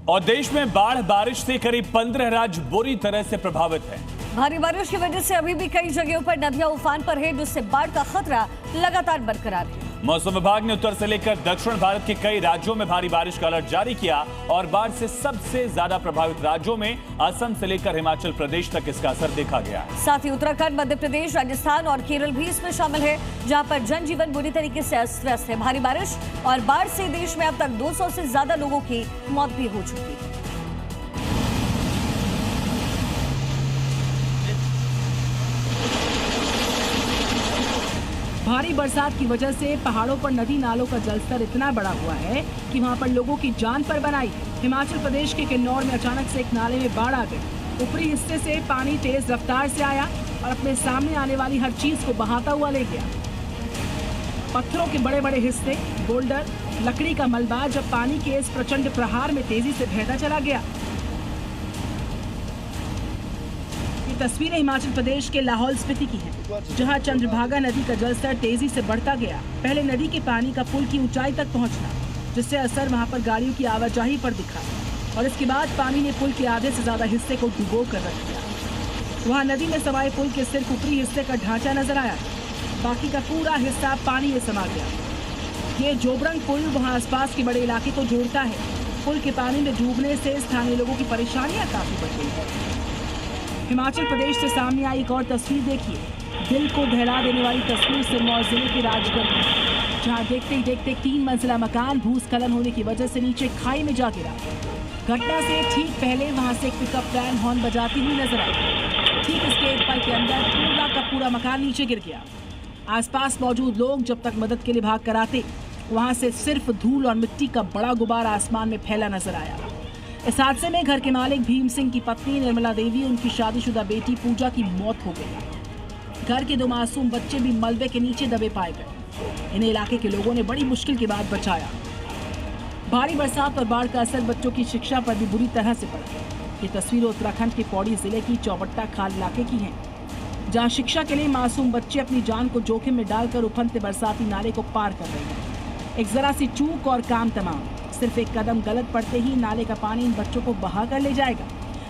और देश में बाढ़ बारिश से करीब 15 राज्य बुरी तरह से प्रभावित हैं। भारी बारिश की वजह से अभी भी कई जगहों पर नदियां उफान पर है, जिससे बाढ़ का खतरा लगातार बरकरार है। मौसम विभाग ने उत्तर से लेकर दक्षिण भारत के कई राज्यों में भारी बारिश का अलर्ट जारी किया और बाढ़ से सबसे ज्यादा प्रभावित राज्यों में असम से लेकर हिमाचल प्रदेश तक इसका असर देखा गया। साथ ही उत्तराखंड, मध्य प्रदेश, राजस्थान और केरल भी इसमें शामिल है, जहां पर जनजीवन बुरी तरीके से अस्त व्यस्त है। भारी बारिश और बाढ़ से देश में अब तक 200 से ज्यादा लोगों की मौत भी हो चुकी है। भारी बरसात की वजह से पहाड़ों पर नदी नालों का जलस्तर इतना बढ़ा हुआ है कि वहां पर लोगों की जान पर बनाई। हिमाचल प्रदेश के किन्नौर में अचानक से एक नाले में बाढ़ आ गई। ऊपरी हिस्से से पानी तेज रफ्तार से आया और अपने सामने आने वाली हर चीज को बहाता हुआ ले गया। पत्थरों के बड़े बड़े हिस्से, बोल्डर, लकड़ी का मलबा जब पानी के इस प्रचंड प्रहार में तेजी से बहता चला गया। तस्वीरें हिमाचल प्रदेश के लाहौल स्पीति की हैं, जहां चंद्रभागा नदी का जलस्तर तेजी से बढ़ता गया। पहले नदी के पानी का पुल की ऊंचाई तक पहुंचना, जिससे असर वहां पर गाड़ियों की आवाजाही पर दिखा और इसके बाद पानी ने पुल के आधे से ज्यादा हिस्से को डुबो कर रख दिया। वहां नदी में समाये पुल के सिर्फ ऊपरी हिस्से का ढांचा नजर आया, बाकी का पूरा हिस्सा पानी में समा गया। ये जोबरंग पुल वहाँ आसपास के बड़े इलाके को जोड़ता है। पुल के पानी में डूबने से स्थानीय लोगों की परेशानियां काफी बढ़ गई है। हिमाचल प्रदेश से सामने आई एक और तस्वीर देखिए, दिल को दहला देने वाली तस्वीर सिरमौर जिले के राजगढ़ में, जहां देखते ही देखते 3 मंजिला मकान भूस्खलन होने की वजह से नीचे खाई में जा गिरा। घटना से ठीक पहले वहां से एक पिकअप वैन हॉर्न बजाती हुई नजर आई। ठीक इसके एक पल के अंदर पूरा का पूरा मकान नीचे गिर गया। आसपास मौजूद लोग जब तक मदद के लिए भाग कर आते, वहां से सिर्फ धूल और मिट्टी का बड़ा गुबार आसमान में फैला नजर आया। इस हादसे में घर के मालिक भीम सिंह की पत्नी निर्मला देवी, उनकी शादीशुदा बेटी पूजा की मौत हो गई। घर के 2 मासूम बच्चे भी मलबे के नीचे दबे पाए गए। इन्हें इलाके के लोगों ने बड़ी मुश्किल के बाद बचाया। भारी बरसात और बाढ़ का असर बच्चों की शिक्षा पर भी बुरी तरह से पड़ा। ये तस्वीरें उत्तराखंड के पौड़ी जिले की चौबट्टा खाल इलाके की हैं, जहाँ शिक्षा के लिए मासूम बच्चे अपनी जान को जोखिम में डालकर उफनते बरसाती नाले को पार कर रहे हैं। एक जरा सी चूक और काम तमाम। सिर्फ एक कदम गलत पड़ते ही नाले का पानी इन बच्चों को बहा कर ले जाएगा।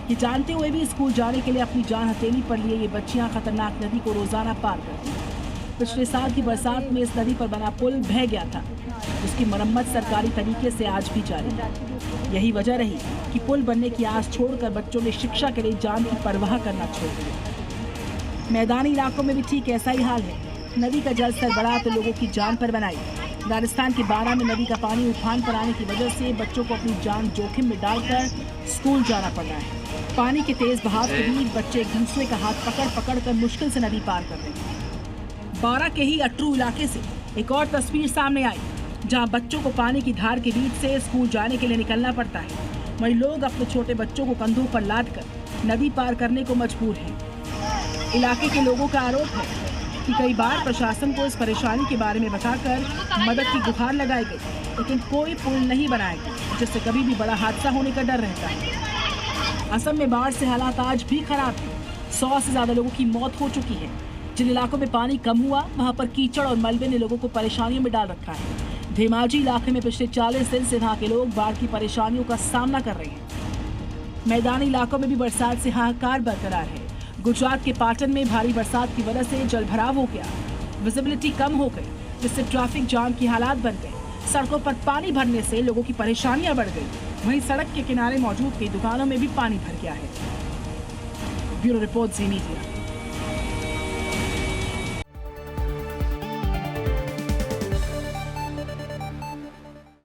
ये जानते हुए भी स्कूल जाने के लिए अपनी जान हथेली पर लिए ये बच्चियां खतरनाक नदी को रोजाना पार करती हैं। पिछले साल की बरसात में इस नदी पर बना पुल बह गया था, उसकी मरम्मत सरकारी तरीके से आज भी जारी है। यही वजह रही कि पुल बनने की आस छोड़कर बच्चों ने शिक्षा के लिए जान की परवाह करना छोड़ दिया। मैदानी इलाकों में भी ठीक ऐसा ही हाल है। नदी का जलस्तर बढ़ा तो लोगों की जान पर बनाई। राजस्थान के बारा में नदी का पानी उफान पर आने की वजह से बच्चों को अपनी जान जोखिम में डालकर स्कूल जाना पड़ रहा है। पानी के तेज बहाव के बीच बच्चे एक दूसरे का हाथ पकड़ पकड़ कर मुश्किल से नदी पार कर रहे हैं। बारा के ही अटरू इलाके से एक और तस्वीर सामने आई, जहां बच्चों को पानी की धार के बीच से स्कूल जाने के लिए निकलना पड़ता है। वहीं लोग अपने छोटे बच्चों को कंधों पर लाद कर नदी पार करने को मजबूर हैं। इलाके के लोगों का आरोप है कि कई बार प्रशासन को इस परेशानी के बारे में बताकर मदद की गुहार लगाई गई, लेकिन कोई पुल नहीं बनाया गया, जिससे कभी भी बड़ा हादसा होने का डर रहता है। असम में बाढ़ से हालात आज भी खराब हैं। 100 से ज्यादा लोगों की मौत हो चुकी है। जिन इलाकों में पानी कम हुआ, वहां पर कीचड़ और मलबे ने लोगों को परेशानियों में डाल रखा है। धेमाजी इलाके में पिछले 40 दिन से वहां के लोग बाढ़ की परेशानियों का सामना कर रहे हैं। मैदानी इलाकों में भी बरसात से हाहाकार बरकरार है। गुजरात के पाटन में भारी बरसात की वजह से जलभराव हो गया। विजिबिलिटी कम हो गई, जिससे ट्रैफिक जाम की हालात बन गए। सड़कों पर पानी भरने से लोगों की परेशानियां बढ़ गई। वहीं सड़क के किनारे मौजूद कई दुकानों में भी पानी भर गया है। ब्यूरो रिपोर्ट, जी मीडिया।